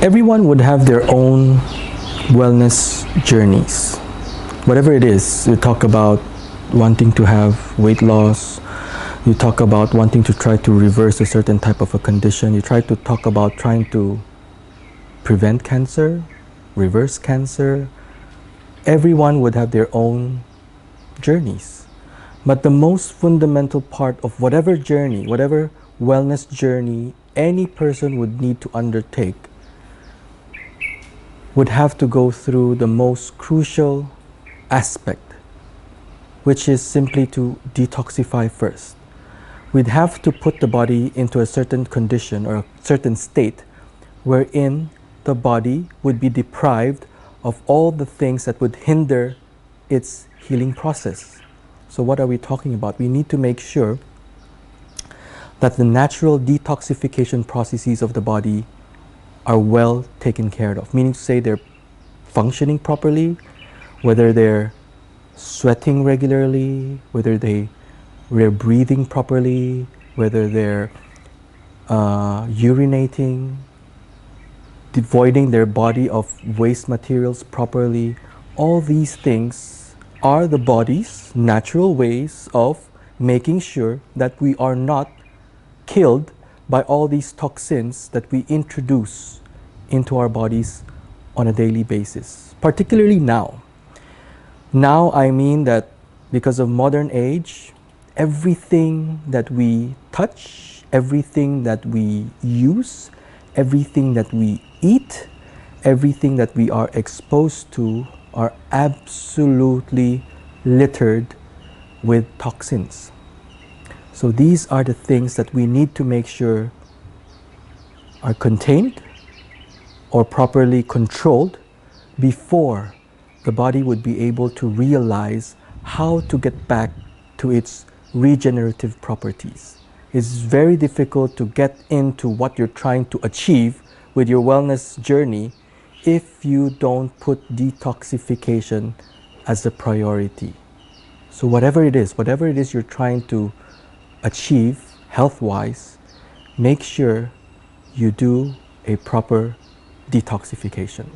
Everyone would have their own wellness journeys. Whatever it is, you talk about wanting to have weight loss, you talk about wanting to try to reverse a certain type of a condition, you try to talk about trying to prevent cancer, reverse cancer. Everyone would have their own journeys. But the most fundamental part of whatever journey, whatever wellness journey any person would need to undertake would have to go through the most crucial aspect, which is simply to detoxify first. We'd have to put the body into a certain condition or a certain state wherein the body would be deprived of all the things that would hinder its healing process. So what are we talking about? We need to make sure that the natural detoxification processes of the body are well taken care of, meaning to say they're functioning properly, whether they're sweating regularly, whether they're breathing properly, whether they're urinating, devoiding their body of waste materials properly. All these things are the body's natural ways of making sure that we are not killed by all these toxins that we introduce into our bodies on a daily basis, particularly now. Now I mean that because of modern age, everything that we touch, everything that we use, everything that we eat, everything that we are exposed to are absolutely littered with toxins. So these are the things that we need to make sure are contained or properly controlled before the body would be able to realize how to get back to its regenerative properties. It's very difficult to get into what you're trying to achieve with your wellness journey if you don't put detoxification as a priority. So whatever it is you're trying to achieve health-wise, make sure you do a proper detoxification.